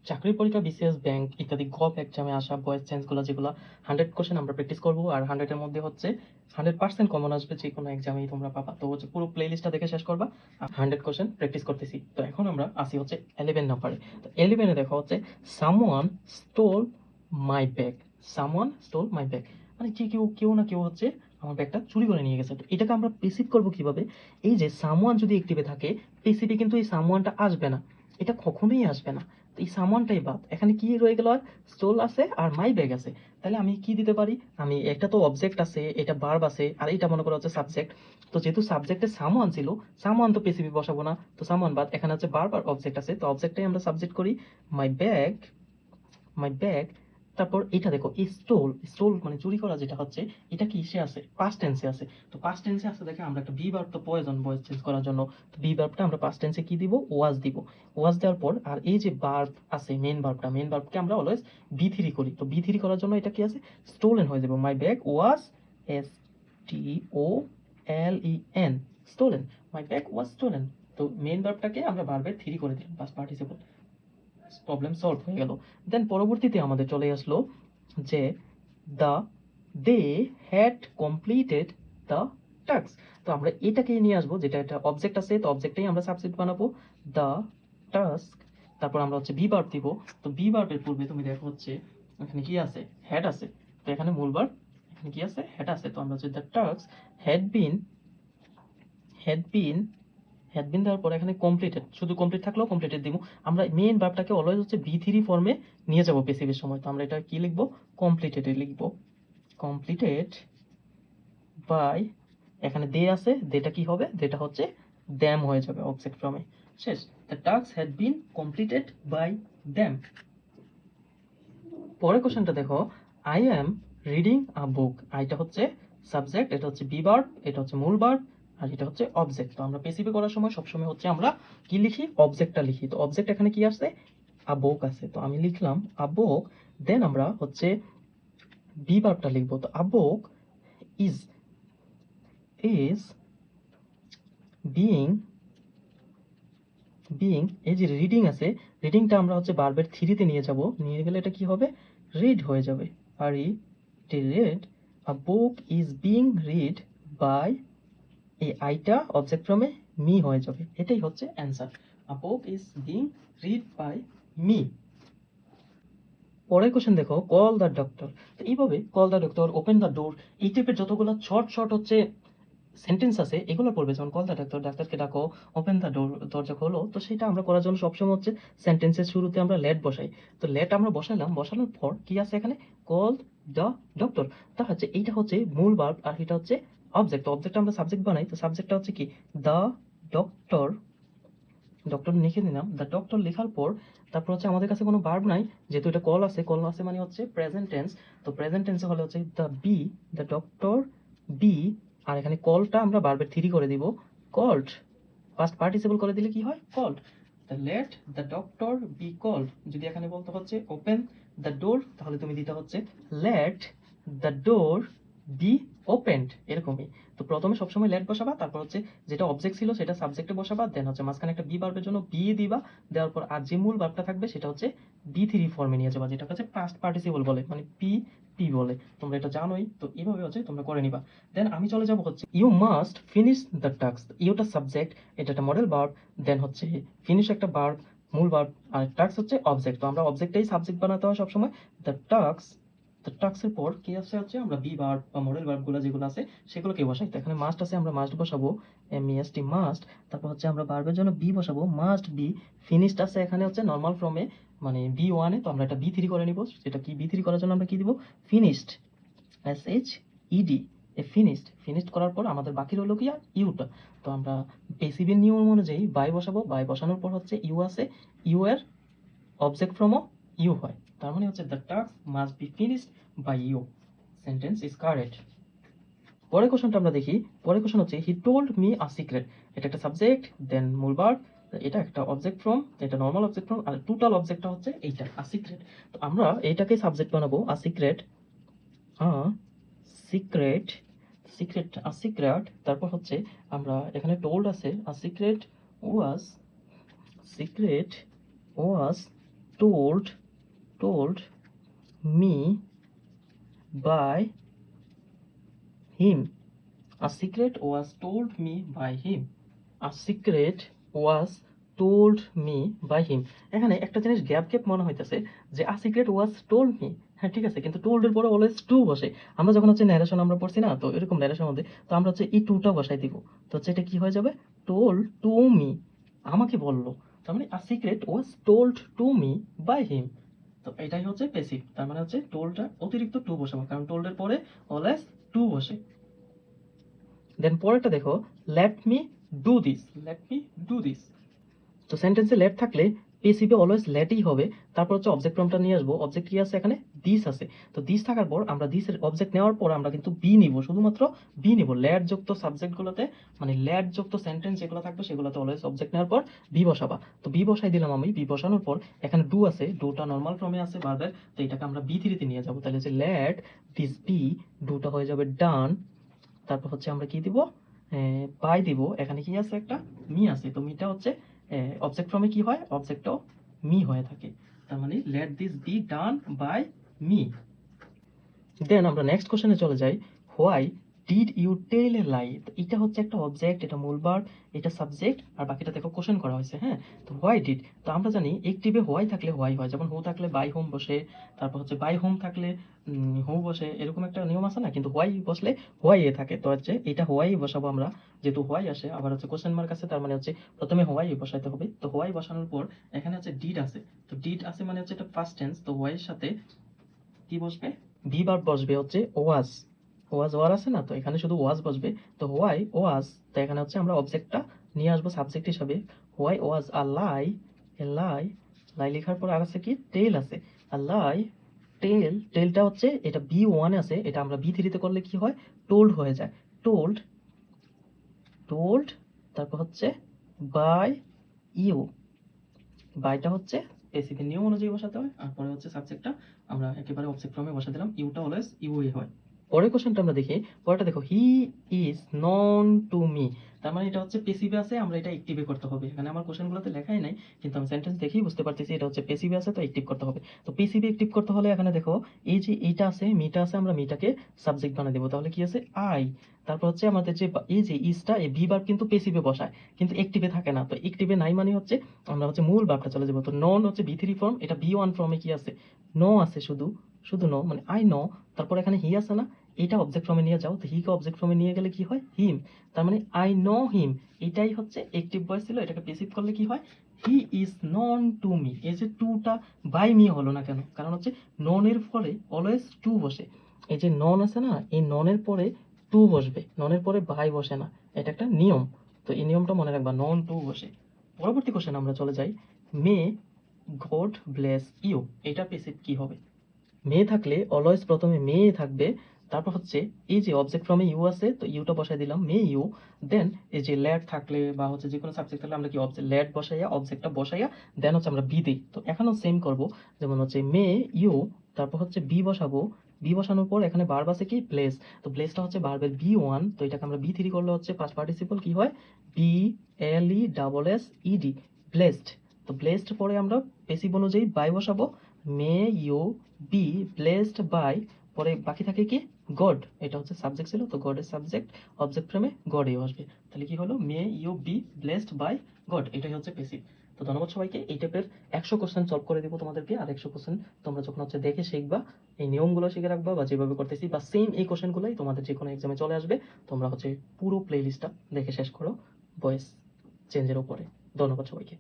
চাকরির পরীক্ষা, BCS, bank ইত্যাদি গভ এক্সামে আসা ভয়েস চেঞ্জগুলো যেগুলো 100 কোশ্চেন আমরা প্র্যাকটিস করবো, আর 100 এর মধ্যে হচ্ছে 100% কমন আসবে, যে কোনো এক্সামেই তোমরা পাবা। তো হচ্ছে পুরো প্লে লিস্টটা দেখে শেষ করবা। 100 কোশ্চেন প্র্যাকটিস করতেছি। তো এখন আমরা আসি হচ্ছে 11 নাম্বারে। তো 11-এ দেখো হচ্ছে someone stole my bag. Someone stole my bag মানে কেউ না কেউ হচ্ছে আমার ব্যাগটা চুরি করে নিয়ে গেছে। তো এটাকে আমরা পেসিভ করবো কিভাবে? এই যে সামওয়ান যদি অ্যাক্টিভে থাকে, পেসিভে কিন্তু এই সামওয়ানটা আসবে না, এটা কখনোই আসবে না। তো এই সামওয়ানটাই বাদ। এখানে কি রয়ে গেল? আর স্টোল আছে আর মাই ব্যাগ আছে। তাহলে আমি কি দিতে পারি? আমি একটা তো অবজেক্ট আছে, এটা ভার্ব আছে, আর এটা মনে করো হচ্ছে সাবজেক্ট। তো যেহেতু সাবজেক্টে সামওয়ান ছিল, সামওয়ান তো পেসিভে বসাবো না, তো সামওয়ান বাদ। এখানে হচ্ছে ভার্ব আর অবজেক্ট আছে, তো অবজেক্টটাই আমরা সাবজেক্ট করি। My bag, my bag. তারপর এটা দেখো, স্টোল, স্টোল মানে চুরি করা, যেটা হচ্ছে এটা কি সে আছে পাস্ট টেন্সে আছে। তো পাস্ট টেন্সে আছে দেখে আমরা একটা বি ভার্ব তো প্রয়োজন ভয়েস চেঞ্জ করার জন্য। তো বি ভার্বটা আমরা পাস্ট টেন্সে কি দিব? ওয়াজ দিব। ওয়াজ দেওয়ার পর আর এই যে ভার্ব আছে মেইন ভার্বটা, মেইন ভার্বকে আমরা অলওয়েজ বি3 করি। তো বি3 করার জন্য এটা কি আছে? স্টোলেন হয়ে যাবে। My bag was, STOLEN, stolen. My bag was stolen. তো মেইন ভার্বটাকে আমরা ভার্বের 3 করে দিলাম, পাস্ট পার্টিসিপল। প্রবলেম সলভ হয়ে গেল। দেন পরবর্তীতে আমাদের চলে আসলো যে the they had completed the task. তো আমরা এটাকে নিয়ে আসবো, যেটা একটা অবজেক্ট আছে, তো অবজেক্টটাই আমরা সাবজেক্ট বানাবো, দ্য টাস্ক। তারপর আমরা হচ্ছে বি ভার্ব দিব। তো বি ভার্বের পূর্বে তুমি দেখো হচ্ছে এখানে কি আছে? হ্যাড আছে। তো এখানে মূল ভার্ব, এখানে কি আছে? হ্যাড আছে। তো আমরা হচ্ছে the task had bin, had been, had been দেওয়ার পর এখানে কমপ্লিটেড, শুধু কমপ্লিট থাকলেও কমপ্লিটেড দিব। আমরা মেইন ভার্বটাকে অলওয়েজ হচ্ছে বি3 ফর্মে নিয়ে যাব পেসিভের সময়। তো আমরা এটা কি লিখবো? কমপ্লিটেড লিখবো। কমপ্লিটেড বাই, এখানে দে আছে, দেটা কি হবে? দেটা হচ্ছে দ্যাম হয়ে যাবে অবজেক্ট ফর্মে। শেষ। The task had been completed by them. পরের কোশ্চেনটা দেখো, আই অ্যাম রিডিং আ বুক। আইটা হচ্ছে সাবজেক্ট, এটা হচ্ছে বি ভার্ব, এটা হচ্ছে মূল ভার্ব, আর এটা হচ্ছে অবজেক্ট। তো আমরা পেসিভে করার সময় সবসময় হচ্ছে আমরা কি লিখি? অবজেক্টটা লিখি। তো অবজেক্ট এখানে কি আছে? আ বুক আছে। তো আমি লিখলাম আ বুক। দেন আমরা হচ্ছে বি ভার্বটা লিখবো। তো a book is, is being, being, এই যে রিডিং আছে, রিডিংটা আমরা হচ্ছে ভার্বের 3-তে নিয়ে যাব। নিয়ে গেলে এটা কি হবে? রিড হয়ে যাবে। আর ই read, a book is being read by, এই আইটা অবজেক্ট ফর্মে মি হয়ে যাবে। এটাই হচ্ছে answer. A book is being read by me. পরের কোশ্চেন দেখো, কল দ্য ডক্টর। তো এইভাবে call the doctor, open the door, এই টাইপের যতগুলো শর্ট হচ্ছে সেন্টেন্স আছে এগুলো পড়বে। যেমন কল দ্য ডাক্তার, ডাক্তারকে ডাকো, ওপেন দ্য ডোর, দরজা খোলো। তো সেটা আমরা করার জন্য সবসময় হচ্ছে সেন্টেন্সের শুরুতে আমরা লেট বসাই। তো লেট আমরা বসালাম, বসানোর পর কি আছে এখানে? Call the doctor. তা হচ্ছে এইটা হচ্ছে মূল ভার্ব, আর এটা হচ্ছে অবজেক্ট। অবজেক্ট আমরা সাবজেক্ট বানাই, তো সাবজেক্টটা হচ্ছে কি? The doctor. ডক্টর লিখে নিলাম। দ্য ডক্টর লেখার পর তারপর হচ্ছে আমাদের কাছে কোনো ভার্ব নাই, যেহেতু এটা কল আছে, কল আছে মানে হচ্ছে প্রেজেন্ট টেন্স। তো প্রেজেন্ট টেন্সে হলে হচ্ছে the be, the doctor be, আর এখানে কলটা আমরা ভার্বের 3 করে দিব, কল্ড। পাস্ট পার্টিসিপল করে দিলে কি হয়? Called. The let the doctor be called. যদি এখানে বলতে হচ্ছে ওপেন দ্য ডোর, তাহলে তুমি দিতে হচ্ছে let the door be opened, এরকমই। তো প্রথমে সবসময় লেট বসাবা, তারপর হচ্ছে যেটা অবজেক্ট ছিল সেটা সাবজেক্টে বসাবা, দেন হচ্ছে মাঝখানে একটা বি ভার্বের জন্য বি দিবা, দেওয়ার পর আর যে মূল ভার্বটা থাকবে সেটা হচ্ছে বি3 ফর্মে নিয়ে যাবা, যেটা হচ্ছে পাস্ট পার্টিসিপল বলে, মানে পি বলে। তোমরা এটা জানোই, তো এইভাবে হচ্ছে তোমরা করে নিবা। দেন আমি চলে যাব হচ্ছে you must finish the task. ইউটা সাবজেক্ট, এটা একটা মডেল ভার্ব, দেন হচ্ছে ফিনিশ একটা ভার্ব, মূল ভার্ব, আর টাস্ক হচ্ছে অবজেক্ট। তো আমরা অবজেক্টটাই সাবজেক্ট বানাতে হয় সবসময়। দ্য টাস্ক, তো টাস্কের পর কি আছে হচ্ছে আমরা বি ভার্ব বা মডেল ভার্বগুলো যেগুলো আছে সেগুলোকে বসাই। তো এখানে মাস্ট আছে, আমরা মাস্ট বসাবো, MEST মাস্ট। তারপর হচ্ছে আমরা ভার্বের জন্য বি বসাবো, মাস্ট বি। ফিনিশড আছে এখানে হচ্ছে নর্মাল ফর্মে, মানে বি1-এ, তো আমরা এটা বি3 করে নিব। সেটা কি? বি3 করার জন্য আমরা কি দিব? ফিনিশড, SHED, এ ফিনিশড। ফিনিশড করার পর আমাদের বাকি রইল কি? আর ইউটা। তো আমরা পেসিভের নিয়ম অনুযায়ী বাই বসাবো, বাই বসানোর পর হচ্ছে ইউ আছে, ইউ এর অবজেক্ট ফ্রমও ইউ হয়। তার মানে হচ্ছে the task must be finished by you. Sentence is correct. পরের কোশ্চেনটা আমরা দেখি। পরের কোশ্চেন হচ্ছে he told me a secret. এটা একটা সাবজেক্ট, দেন মূল ভার্ব, এটা একটা অবজেক্ট ফ্রম, এটা নর্মাল অবজেক্ট ফ্রম, আর টোটাল অবজেক্টটা হচ্ছে এইটা আ সিক্রেট। তো আমরা এইটাকে সাবজেক্ট বানাবো, a secret, a secret, secret, a secret. তারপর হচ্ছে আমরা এখানে টোল্ড আছে, a secret was, secret was told me by him. A secret was told me by him. A secret was told me by him. এখানে একটা জিনিস gap মনে হইতেছে যে a secret was told me, হ্যাঁ ঠিক আছে, কিন্তু told এর পরে অলওয়েজ টু বসে। আমরা যখন হচ্ছে ন্যারেশন আমরা পড়ছি না, তো এরকম ন্যারেশনের মধ্যে তো আমরা হচ্ছে এই টুটা বসাই দিব, তো হচ্ছে এটা কি হয়ে যাবে, told to me, আমাকে বললো। তার মানে a secret was told to me by him। তো এটাই হচ্ছে প্যাসিভ, তার মানে হচ্ছে টোলটা অতিরিক্ত টু বসাবো, কারণ টোল্ড এর পরে অলওয়েজ টু বসে। দেন পরেরটা দেখো, let me do this, let me do this. তো সেন্টেন্সে লেট থাকলে পেসিভে অলওয়েজ লেটই হবে। তারপর হচ্ছে অবজেক্ট ফর্মটা নিয়ে আসবো, অবজেক্ট কি আছে এখানে, দিস আছে। তো দিস থাকার পর আমরা দিসের অবজেক্ট নেওয়ার পর আমরা কিন্তু বি নিব, শুধুমাত্র বি নিব। লেট যুক্ত সাবজেক্টগুলোতে, মানে লেট যুক্ত সেন্টেন্স যেগুলো থাকবে সেগুলোতে অলওয়েজ অবজেক্ট নেওয়ার পর বি বসাবা। তো বি বসাই দিলাম আমি, বি বসানোর পর এখানে ডু আছে, ডুটা নর্মাল ফর্মে আছে ভার্বের, তো এটাকে আমরা বি থ্রিতে নিয়ে যাবো। তাহলে হচ্ছে লেট দিস বি, ডুটা হয়ে যাবে ডান। তারপর হচ্ছে আমরা কি দিব, বাই দিব। এখানে কি আছে, একটা মি আছে, তো মিটা হচ্ছে অবজেক্ট ফর্মে কি হয়, অবজেক্টও মি হয়ে থাকে। তার মানে let this be done by me. Then আমরা নেক্সট কোশ্চেনে চলে যাই, why did you tell a lie. এটা হচ্ছে একটা অবজেক্ট, এটা মূল ভার্ব, এটা সাবজেক্ট, আর বাকিটা দেখো কোশ্চেন করা হয়েছে। হ্যাঁ, তো হোয়াই ডিড, তো আমরা জানি একটিভে হোয়াই থাকলে হোয়াই হয়, যেমন হু থাকলে বাই হোম বসে, তারপর হচ্ছে বাই হোম থাকলে হু বসে, এরকম একটা নিয়ম আছে না, কিন্তু হোয়াই বসলে হোয়াই এ থাকে। তো হচ্ছে এটা হোয়াই বসাবো আমরা, যেহেতু হোয়াই আসে, আবার হচ্ছে কোশ্চেন মার্ক আছে, তার মানে হচ্ছে প্রথমে হোয়াই বসাইতে হবে। তো হোয়াই বসানোর পর এখানে হচ্ছে ডিড আছে, তো ডিড আছে মানে হচ্ছে এটা ফার্স্ট টেন্স, তো হোয়াইয়ের সাথে কি বসবে, ভি ভার্ব বসবে হচ্ছে ওয়াজ। ওয়াজ ওয়ার আছে না, তো এখানে শুধু ওয়াজ বসবে। তো হোয়াই ওয়াজ, তো এখানে হচ্ছে আমরা অবজেক্টটা নিয়ে আসবো সাবজেক্ট হিসাবে। হোয়াই ওয়াজ আ লাই, এ লাই, লাই লেখার পর আর আছে কি, টেল আছে, আ লাই টেল। টেলটা হচ্ছে এটা বি ওয়ানে আছে, এটা আমরা বি থ্রিতে করলে কি হয়, টোল্ড হয়ে যায়। টোল্ড, টোল্ড, তারপর হচ্ছে বাই ইউ। বাইটা হচ্ছে পেসিভের নিয়ম অনুযায়ী বসাতে হয়, আর পরে হচ্ছে সাবজেক্টটা আমরা একেবারে অবজেক্ট ফর্মে বসা দিলাম, ইউটা অলওয়েজ ইউই হয়। পরের কোশ্চেনটা আমরা দেখি, পরেরটা দেখো, he is known to me. তার মানে এটা হচ্ছে পেসিভে আছে, আমরা এটা অ্যাক্টিভে করতে হবে। এখানে আমার কোশ্চেনগুলোতে লেখাই নাই, কিন্তু আমি সেন্টেন্স দেখেই বুঝতে পারতেছি এটা হচ্ছে পেসিভে আছে, তো অ্যাক্টিভ করতে হবে। তো পেসিভে অ্যাক্টিভ করতে হলে এখানে দেখো এই যে এইটা আছে, মিটা আছে, আমরা মিটাকে সাবজেক্ট বানিয়ে দেবো। তাহলে কি আছে, আই। তারপর হচ্ছে আমাদের যে এই যে ইজটা, এই ভি ভার্ব কিন্তু পেসিভে বসায়, কিন্তু অ্যাক্টিভে থাকে না। তো অ্যাক্টিভে নাই মানে হচ্ছে আমরা হচ্ছে মূল ভার্বটা চলে যাবো। তো নন হচ্ছে বি থ্রি ফর্ম, এটা বি ওয়ান ফর্মে কি আছে, নো আছে, শুধু শুধু নো, মানে আই নো। তারপর এখানে হি আছে না, এটা অবজেক্ট ফর্মে নিয়ে যাও, তো হিকে অবজেক্ট ফর্মে নিয়ে গেলে কি হয়, হিম। তার মানে আই নো হিম, এটাই হচ্ছে অ্যাক্টিভ ভয়েস ছিল। এটাকে পেসিভ করলে কি হয়, he is known to me. এই যে টুটা বাই মি হলো না কেন, কারণ হচ্ছে ননের পরে অলওয়েজ টু বসে। এই যে নন আছে না, এই ননের পরে টু বসবে, ননের পরে বাই বসে না, এটা একটা নিয়ম। তো এই নিয়মটা মনে রাখবা, নন টু বসে। পরবর্তী কোশ্চেন আমরা চলে যাই, মে গড ব্লেস ইউ। এটা পেসিভ কি হবে, মে থাকলে অলওয়েজ প্রথমে মে থাকবে, তারপর হচ্ছে এই যে অবজেক্ট ফর্মে ইউ আছে, তো ইউটা বসাই দিলাম, মে ইউ। দেন এই যে ল্যাড থাকলে বা হচ্ছে যে কোনো সাবজেক্ট থাকলে আমরা কি ল্যাড বসাইয়া অবজেক্টটা বসাইয়া দেন হচ্ছে আমরা বি দিই। তো এখানেও সেম করব, যেমন হচ্ছে মে ইউ, তারপর হচ্ছে বি বসাবো। বি বসানোর পর এখানে ভার্ব আছে কি, প্লেস। তো প্লেসটা হচ্ছে ভার্বের বি ওয়ান, তো এটাকে আমরা বি থ্রি করলে হচ্ছে পাস্ট পার্টিসিপল কি হয়, B L E double S E D, blessed. তো ব্লেসড পরে আমরা পেসিভ অনুযায়ী বাই বসাবো, may you be blessed by, পরে বাকি থাকে কি, গড। এটা হচ্ছে সাবজেক্ট ছিল, তো গডের সাবজেক্ট অবজেক্ট ফ্রেমে গড ইউ আসবে। তাহলে কি হলো, may you be blessed by God, এটাই হচ্ছে পেসিভ। তো ধন্যবাদ সবাইকে। এই টাইপের 100 কোশ্চেন সলভ করে দিব তোমাদেরকে, আর 100 কোশ্চেন তোমরা যখন হচ্ছে দেখে শিখবা, এই নিয়মগুলো শিখে রাখবা, বা যেভাবে করতেছি বা সেম এই কোশ্চেনগুলোই তোমাদের যে কোনো এক্সামে চলে আসবে। তোমরা হচ্ছে পুরো প্লে লিস্টটা দেখে শেষ করো ভয়েস চেঞ্জের উপরে। ধন্যবাদ সবাইকে।